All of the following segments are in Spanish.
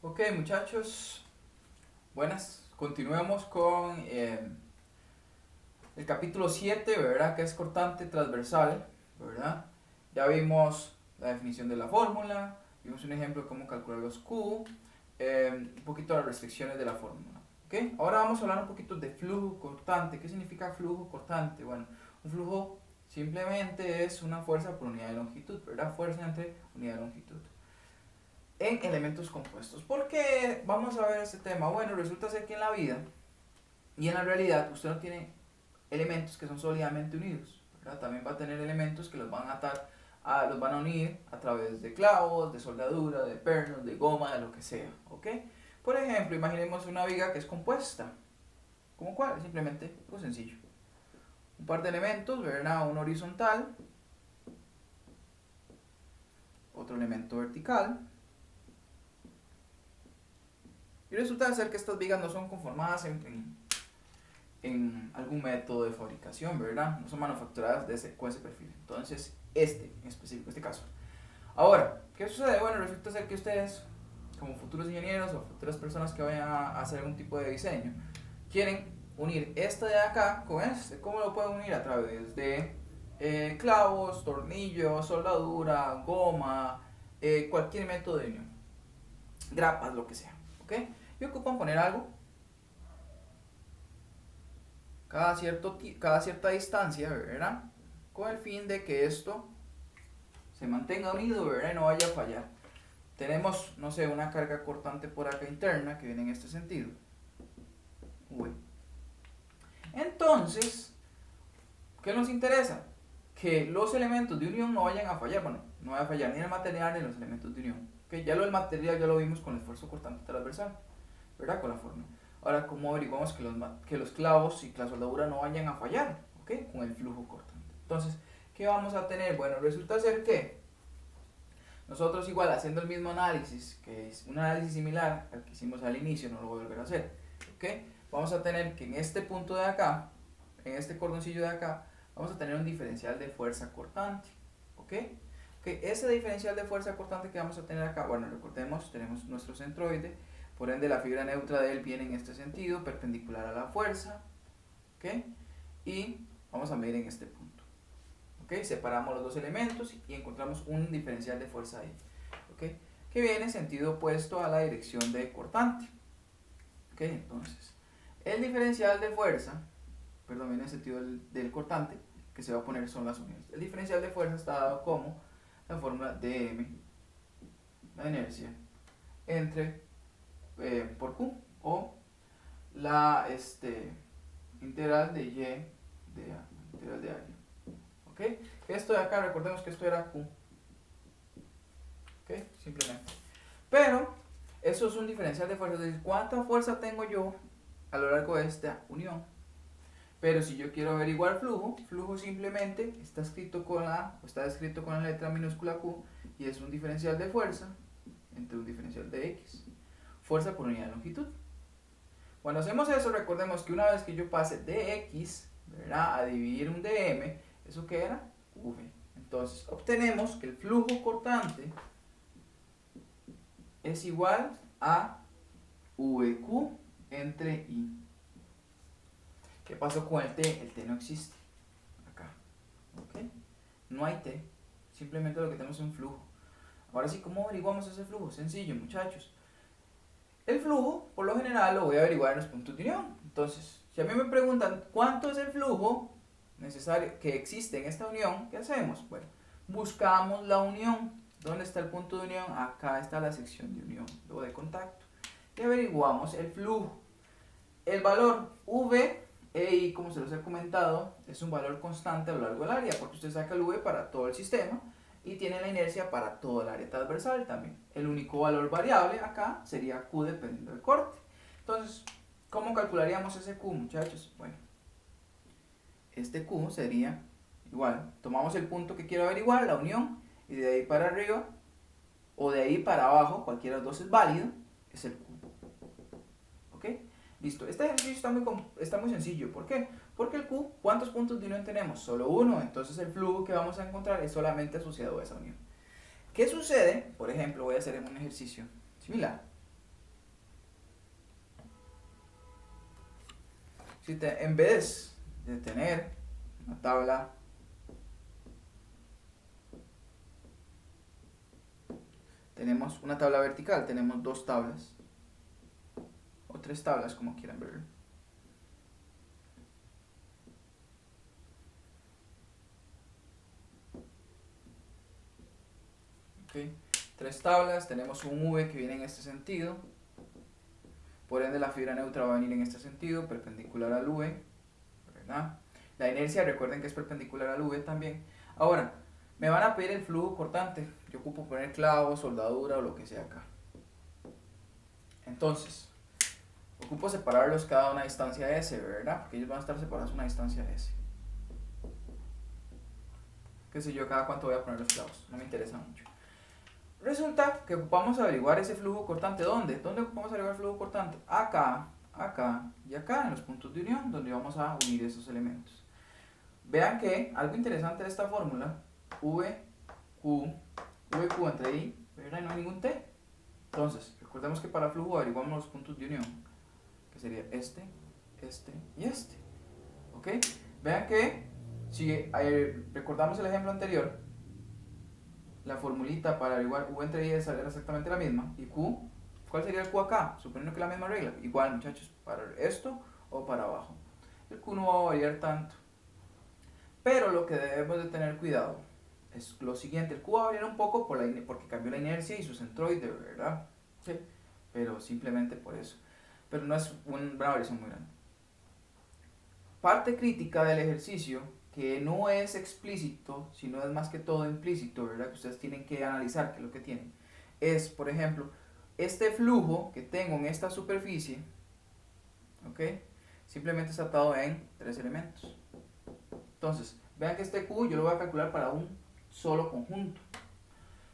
Ok, muchachos, buenas. Continuemos con el capítulo 7, ¿verdad? Que es cortante transversal, ¿verdad? Ya vimos la definición de la fórmula, vimos un ejemplo de cómo calcular los Q, un poquito las restricciones de la fórmula. ¿Ok? Ahora vamos a hablar un poquito de flujo cortante. ¿Qué significa flujo cortante? Bueno, un flujo simplemente es una fuerza por unidad de longitud, ¿verdad? Fuerza entre unidad de longitud en elementos compuestos. ¿Por qué vamos a ver este tema? Bueno, resulta ser que en la vida y en la realidad usted no tiene elementos que son sólidamente unidos, ¿verdad? También va a tener elementos que los van a atar, los van a unir a través de clavos, de soldadura, de pernos, de goma, de lo que sea, ¿ok? Por ejemplo, imaginemos una viga que es compuesta. ¿Cómo cuál? Simplemente algo sencillo. Un par de elementos, ¿verdad? Un horizontal, otro elemento vertical. Y resulta ser que estas vigas no son conformadas en algún método de fabricación, ¿verdad? No son manufacturadas con ese perfil. Entonces, en específico, este caso. Ahora, ¿qué sucede? Bueno, resulta ser que ustedes, como futuros ingenieros o futuras personas que vayan a hacer algún tipo de diseño, quieren unir este de acá con este. ¿Cómo lo pueden unir? A través de clavos, tornillos, soldadura, goma, cualquier método de unión. Grapas, lo que sea. ¿Ok? Y ocupan poner algo cada cierta distancia, ¿verdad? Con el fin de que esto se mantenga unido, ¿verdad? Y no vaya a fallar. Tenemos, no sé, una carga cortante por acá interna que viene en este sentido. V. Entonces, ¿qué nos interesa? Que los elementos de unión no vayan a fallar. Bueno, no va a fallar ni el material ni los elementos de unión. Que ya lo del material ya lo vimos con el esfuerzo cortante transversal, ¿verdad? Con la forma. Ahora, ¿cómo averiguamos que los clavos y la soldadura no vayan a fallar? ¿Ok? Con el flujo cortante. Entonces, ¿qué vamos a tener? Bueno, resulta ser que nosotros igual haciendo el mismo análisis, que es un análisis similar al que hicimos al inicio, no lo voy a volver a hacer. ¿Ok? Vamos a tener que en este punto de acá, en este cordoncillo de acá, vamos a tener un diferencial de fuerza cortante. ¿Ok? Okay, ese diferencial de fuerza cortante que vamos a tener acá, bueno, recordemos, tenemos nuestro centroide, por ende la fibra neutra de él viene en este sentido, perpendicular a la fuerza, ¿ok? Y vamos a medir en este punto, ¿ok? Separamos los dos elementos y encontramos un diferencial de fuerza ahí, ¿ok? Que viene en sentido opuesto a la dirección de cortante, ¿ok? Entonces, el diferencial de fuerza, perdón, viene en sentido del cortante, que se va a poner son las uniones. El diferencial de fuerza está dado como la fórmula dm, la inercia, entre por Q, o la integral de Y de A, integral de A. ¿Ok? Esto de acá, recordemos que esto era Q. ¿Ok? Simplemente. Pero, eso es un diferencial de fuerza, es decir, ¿cuánta fuerza tengo yo a lo largo de esta unión? Pero si yo quiero averiguar flujo simplemente está escrito con la letra minúscula Q y es un diferencial de fuerza entre un diferencial de X. Fuerza por unidad de longitud. Cuando hacemos eso, recordemos que una vez que yo pase de X, ¿verdad?, a dividir un dm, ¿eso qué era? V. Entonces, obtenemos que el flujo cortante es igual a VQ entre I. ¿Qué pasó con el T? El T no existe. Acá. ¿Ok? No hay T. Simplemente lo que tenemos es un flujo. Ahora sí, ¿cómo averiguamos ese flujo? Sencillo, muchachos. El flujo, por lo general, lo voy a averiguar en los puntos de unión. Entonces, si a mí me preguntan cuánto es el flujo necesario que existe en esta unión, ¿qué hacemos? Bueno, buscamos la unión. ¿Dónde está el punto de unión? Acá está la sección de unión, luego de contacto. Y averiguamos el flujo. El valor V, EI, como se los he comentado, es un valor constante a lo largo del área, porque usted saca el V para todo el sistema y tiene la inercia para todo el área transversal también. El único valor variable acá sería Q dependiendo del corte. Entonces, ¿cómo calcularíamos ese Q, muchachos? Bueno, este Q sería igual, tomamos el punto que quiero averiguar, la unión, y de ahí para arriba o de ahí para abajo, cualquiera de los dos es válido, es el Q. ¿Ok? Listo, este ejercicio está muy sencillo. ¿Por qué? Porque el Q, ¿cuántos puntos de unión tenemos? Solo uno, entonces el flujo que vamos a encontrar es solamente asociado a esa unión. ¿Qué sucede? Por ejemplo, voy a hacer un ejercicio similar. en vez de tener una tabla tenemos una tabla vertical, tenemos dos tablas o tres tablas como quieran verlo. Okay. Tres tablas, tenemos un V que viene en este sentido, por ende la fibra neutra va a venir en este sentido, perpendicular al V, ¿verdad? La inercia, recuerden que es perpendicular al V también. Ahora, me van a pedir el flujo cortante, yo ocupo poner clavos, soldadura o lo que sea acá. Entonces, ocupo separarlos cada una distancia S, ¿verdad? Porque ellos van a estar separados una distancia S. Qué sé yo, cada cuánto voy a poner los clavos, no me interesa mucho. Resulta que ocupamos averiguar ese flujo cortante. ¿Dónde? ¿Dónde ocupamos averiguar el flujo cortante? Acá, acá y acá, en los puntos de unión, donde vamos a unir esos elementos. Vean que algo interesante de esta fórmula, VQ entre I, ¿verdad? No hay ningún T. Entonces, recordemos que para flujo averiguamos los puntos de unión, que sería este y este. ¿Ok? Vean que, si recordamos el ejemplo anterior, la formulita para averiguar V entre I era exactamente la misma. ¿Y Q? ¿Cuál sería el Q acá? Suponiendo que la misma regla. Igual, muchachos, para esto o para abajo. El Q no va a variar tanto. Pero lo que debemos de tener cuidado es lo siguiente. El Q va a variar un poco porque cambió la inercia y su centroide, ¿verdad? Sí. Pero simplemente por eso. Pero no es una variación muy grande. Parte crítica del ejercicio, que no es explícito, sino es más que todo implícito, ¿verdad? Que ustedes tienen que analizar qué es lo que tienen. Es, por ejemplo, este flujo que tengo en esta superficie, ¿ok? Simplemente está atado en tres elementos. Entonces, vean que este Q yo lo voy a calcular para un solo conjunto.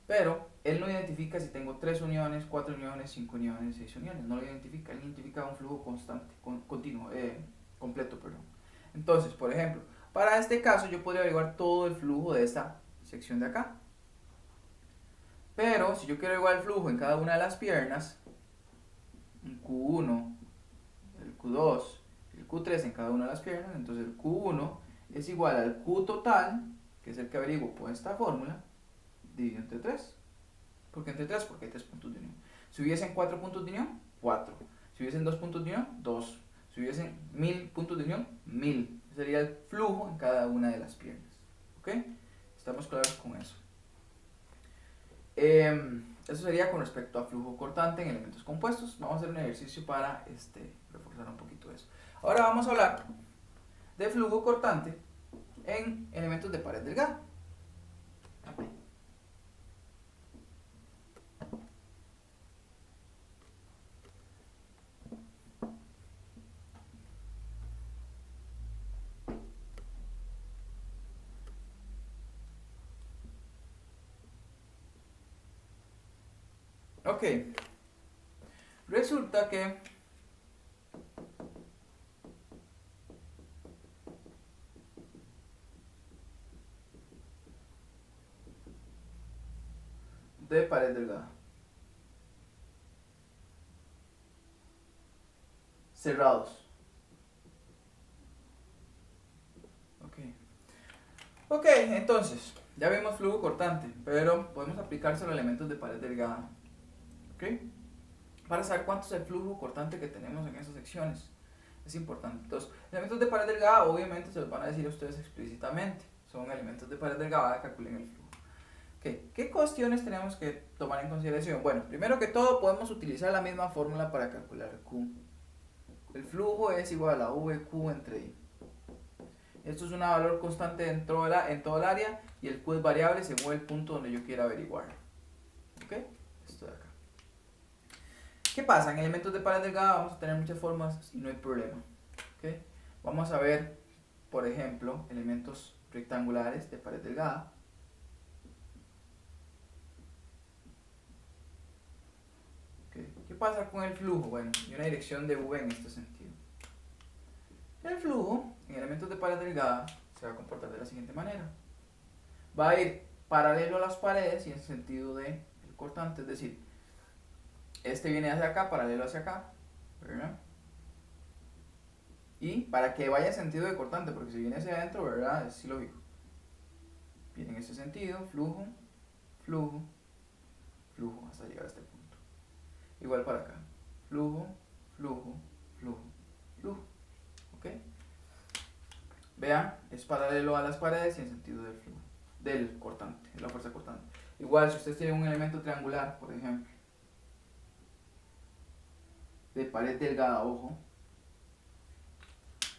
Pero él no identifica si tengo 3 uniones, 4 uniones, 5 uniones, 6 uniones. No lo identifica, él identifica un flujo constante, continuo, completo, perdón. Entonces, por ejemplo, para este caso yo podría averiguar todo el flujo de esta sección de acá. Pero si yo quiero averiguar el flujo en cada una de las piernas, el Q1, el Q2, el Q3 en cada una de las piernas, entonces el Q1 es igual al Q total, que es el que averiguo por esta fórmula, dividido entre 3. ¿Por qué entre 3? Porque hay 3 puntos de unión. Si hubiesen 4 puntos de unión, 4. Si hubiesen 2 puntos de unión, 2. Si hubiesen 1000 puntos de unión, 1000. Ese sería el flujo en cada una de las piernas. ¿Ok? Estamos claros con eso. Eso sería con respecto a flujo cortante en elementos compuestos. Vamos a hacer un ejercicio para reforzar un poquito eso. Ahora vamos a hablar de flujo cortante en elementos de pared delgada. Ok, resulta que de pared delgada, cerrados. Ok, entonces, ya vimos flujo cortante, pero podemos aplicárselo a elementos de pared delgada. ¿Ok? Para saber cuánto es el flujo cortante que tenemos en esas secciones. Es importante. Entonces, elementos de pared delgada obviamente se los van a decir a ustedes explícitamente. Son elementos de pared delgada, calculen el flujo. Okay. ¿Qué cuestiones tenemos que tomar en consideración? Bueno, primero que todo podemos utilizar la misma fórmula para calcular Q. El flujo es igual a VQ entre I. Esto es un valor constante en todo el área y el Q es variable según el punto donde yo quiera averiguar. ¿Ok? Esto de acá. ¿Qué pasa? En elementos de pared delgada vamos a tener muchas formas y no hay problema. ¿Ok? Vamos a ver, por ejemplo, elementos rectangulares de pared delgada. ¿Okay? ¿Qué pasa con el flujo? Bueno, hay una dirección de V en este sentido. El flujo en elementos de pared delgada se va a comportar de la siguiente manera. Va a ir paralelo a las paredes y en sentido de el cortante, es decir, este viene hacia acá, paralelo hacia acá, ¿verdad? Y para que vaya en sentido de cortante, porque si viene hacia adentro, ¿verdad? Es ilógico. Viene en ese sentido, flujo, flujo, flujo, hasta llegar a este punto. Igual para acá. Flujo, flujo, flujo, flujo. ¿Ok? Vean, es paralelo a las paredes y en sentido del flujo, del cortante, de la fuerza cortante. Igual, si ustedes tienen un elemento triangular, por ejemplo, de pared delgada, ojo,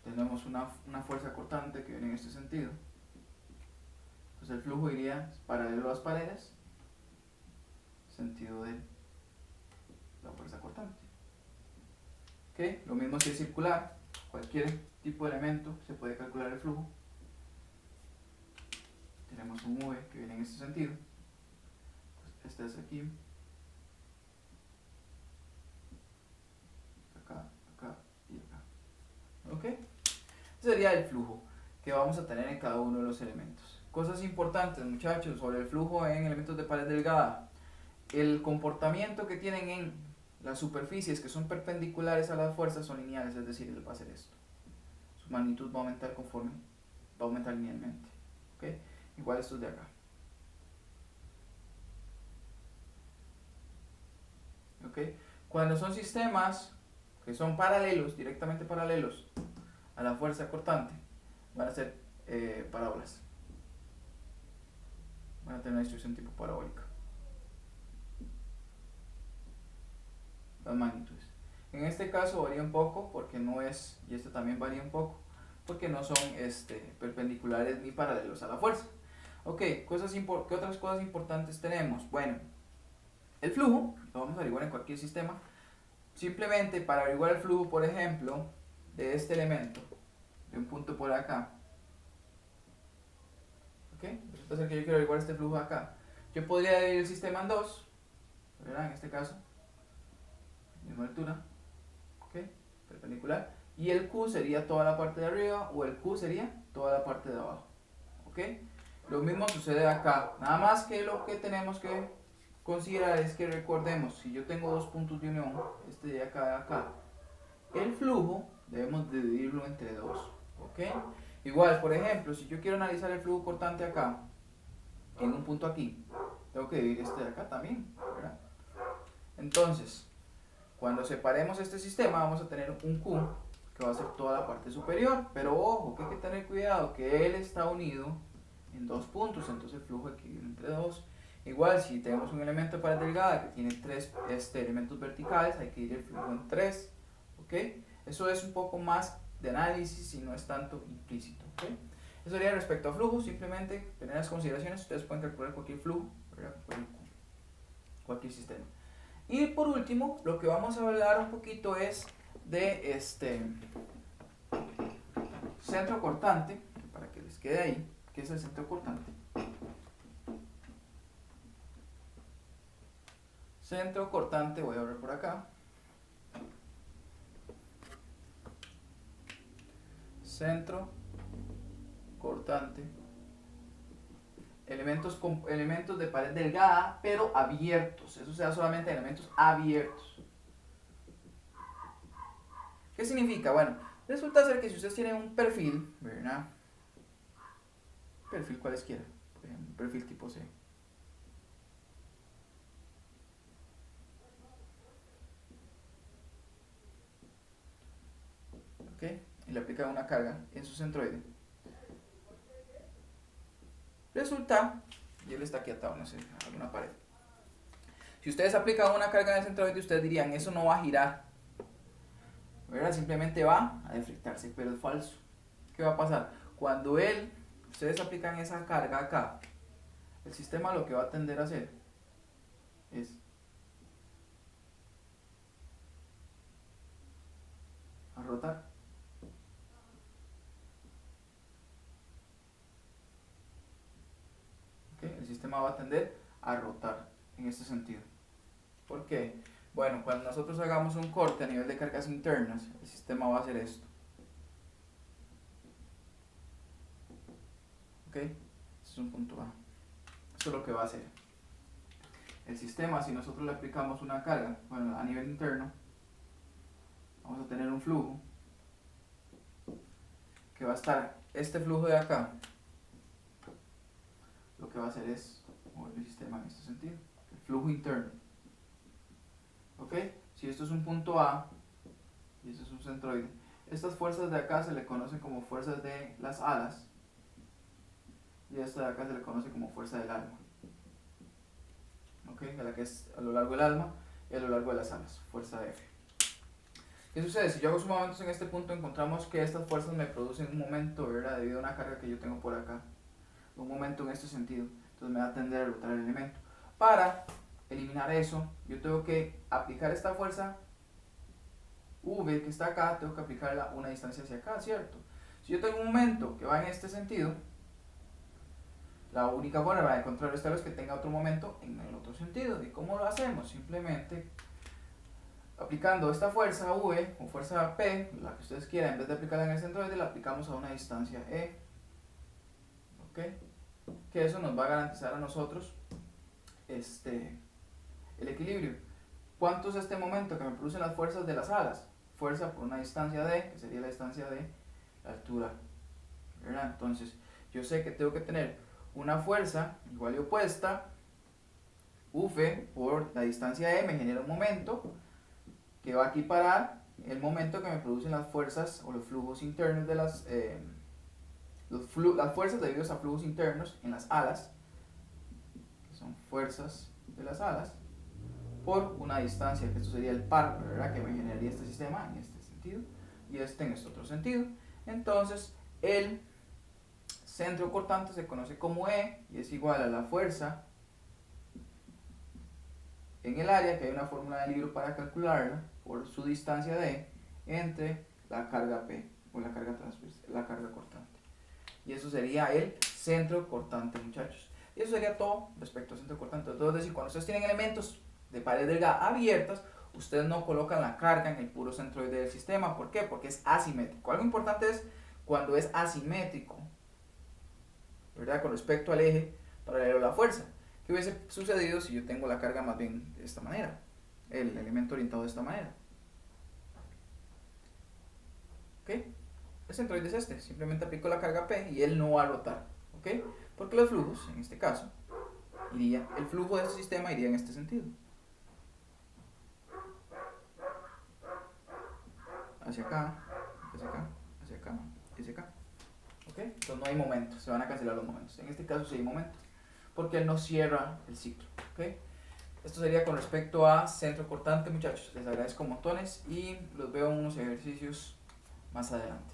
tenemos una fuerza cortante que viene en este sentido. Pues el flujo iría paralelo a las paredes, sentido de la fuerza cortante. ¿Ok? Lo mismo si es circular, cualquier tipo de elemento se puede calcular el flujo. Tenemos un V que viene en este sentido. Pues este es aquí. Acá, acá y acá. ¿Ok? Ese sería el flujo que vamos a tener en cada uno de los elementos. Cosas importantes, muchachos, sobre el flujo en elementos de pared delgada. El comportamiento que tienen en las superficies que son perpendiculares a las fuerzas son lineales, es decir, él va a hacer esto. Su magnitud va a aumentar conforme, va a aumentar linealmente. ¿Okay? Igual estos de acá. ¿Okay? Cuando son sistemas que son paralelos, directamente paralelos a la fuerza cortante, van a ser parábolas. Van a tener una distribución tipo parabólica. Las magnitudes. En este caso varía un poco porque no es, y este también varía un poco, porque no son perpendiculares ni paralelos a la fuerza. Ok, ¿qué otras cosas importantes tenemos? Bueno, el flujo, lo vamos a averiguar en cualquier sistema. Simplemente para averiguar el flujo, por ejemplo, de este elemento, de un punto por acá, ok, resulta ser que yo quiero averiguar este flujo acá. Yo podría dividir el sistema en dos, ¿verdad? En este caso, misma altura, ok, perpendicular, y el Q sería toda la parte de arriba o el Q sería toda la parte de abajo, ok. Lo mismo sucede acá, nada más que lo que tenemos que considerar es que recordemos, si yo tengo dos puntos de unión, este de acá y acá, el flujo debemos dividirlo entre dos, ok. Igual, por ejemplo, si yo quiero analizar el flujo cortante acá, en un punto aquí, tengo que dividir este de acá también, ¿verdad? Entonces, cuando separemos este sistema vamos a tener un Q que va a ser toda la parte superior, pero ojo, que hay que tener cuidado que él está unido en dos puntos, entonces el flujo equilibra entre dos. Igual si tenemos un elemento de pared delgada que tiene tres elementos verticales, hay que dividir el flujo en tres, ¿ok? Eso es un poco más de análisis y no es tanto implícito, ¿ok? Eso sería respecto a flujo, simplemente tener las consideraciones, ustedes pueden calcular cualquier flujo, ¿verdad? Cualquier sistema. Y por último, lo que vamos a hablar un poquito es de centro cortante, para que les quede ahí, ¿qué es el centro cortante? Centro cortante, voy a ver por acá. Centro cortante. Elementos de pared delgada, pero abiertos. Eso se da solamente en elementos abiertos. ¿Qué significa? Bueno, resulta ser que si ustedes tienen un perfil, ¿verdad? Perfil cualesquiera, por ejemplo, un perfil tipo C. ¿Ok? Y le aplican una carga en su centroide. Resulta, y él está aquí atado, no sé, a alguna pared. Si ustedes aplican una carga en el centroide, ustedes dirían, eso no va a girar, ¿verdad? Simplemente va a deflectarse, pero es falso. ¿Qué va a pasar? Cuando ustedes aplican esa carga acá, el sistema lo que va a tender a hacer es a rotar. ¿Okay? El sistema va a tender a rotar en este sentido. ¿Por qué? Bueno, cuando nosotros hagamos un corte a nivel de cargas internas, el sistema va a hacer esto. ¿Ok? Este es un punto A. Eso es lo que va a hacer. El sistema, si nosotros le aplicamos una carga, bueno, a nivel interno, vamos a tener un flujo que va a estar este flujo de acá, lo que va a hacer es mover el sistema en este sentido, el flujo interno. ¿Ok? Si esto es un punto A y esto es un centroide, estas fuerzas de acá se le conocen como fuerzas de las alas y esta de acá se le conoce como fuerza del alma. ¿Ok? A la que es a lo largo del alma y a lo largo de las alas, fuerza F. ¿Qué sucede? Si yo hago sumamientos en este punto, encontramos que estas fuerzas me producen un momento, ¿verdad? Debido a una carga que yo tengo por acá. Un momento en este sentido. Entonces me va a tender a rotar el elemento. Para eliminar eso, yo tengo que aplicar esta fuerza V que está acá, tengo que aplicarla una distancia hacia acá, ¿cierto? Si yo tengo un momento que va en este sentido, la única forma de contrarrestarlo es que tenga otro momento en el otro sentido. ¿Y cómo lo hacemos? Simplemente aplicando esta fuerza V o fuerza P, la que ustedes quieran, en vez de aplicarla en el centroide, la aplicamos a una distancia E. ¿Ok? Que eso nos va a garantizar a nosotros el equilibrio. ¿Cuánto es este momento que me producen las fuerzas de las alas? Fuerza por una distancia D, que sería la distancia de la altura, ¿verdad? Entonces, yo sé que tengo que tener una fuerza igual y opuesta, V por la distancia E me genera un momento que va a equiparar el momento que me producen las fuerzas o los flujos internos de las fuerzas debidas a flujos internos en las alas, que son fuerzas de las alas, por una distancia, que esto sería el par, ¿verdad? Que me generaría este sistema en este sentido y este en este otro sentido. Entonces, el centro cortante se conoce como E y es igual a la fuerza en el área, que hay una fórmula del libro para calcularla, por su distancia D entre la carga P o la carga cortante. Y eso sería el centro cortante, muchachos. Y eso sería todo respecto al centro cortante. Entonces, es decir, cuando ustedes tienen elementos de pared delgada abiertas, ustedes no colocan la carga en el puro centroide del sistema. ¿Por qué? Porque es asimétrico. Algo importante es cuando es asimétrico, ¿verdad? Con respecto al eje paralelo a la fuerza. ¿Qué hubiese sucedido si yo tengo la carga más bien de esta manera? El elemento orientado de esta manera. ¿Ok? El centroide es este. Simplemente aplico la carga P y él no va a rotar. ¿Ok? Porque los flujos, en este caso, el flujo de este sistema iría en este sentido. Hacia acá, hacia acá, hacia acá, hacia acá. ¿Ok? Entonces no hay momentos, se van a cancelar los momentos. En este caso sí hay momentos, porque él no cierra el ciclo. ¿Ok? Esto sería con respecto a centro cortante, muchachos. Les agradezco montones y los veo en unos ejercicios más adelante.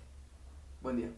Buen día.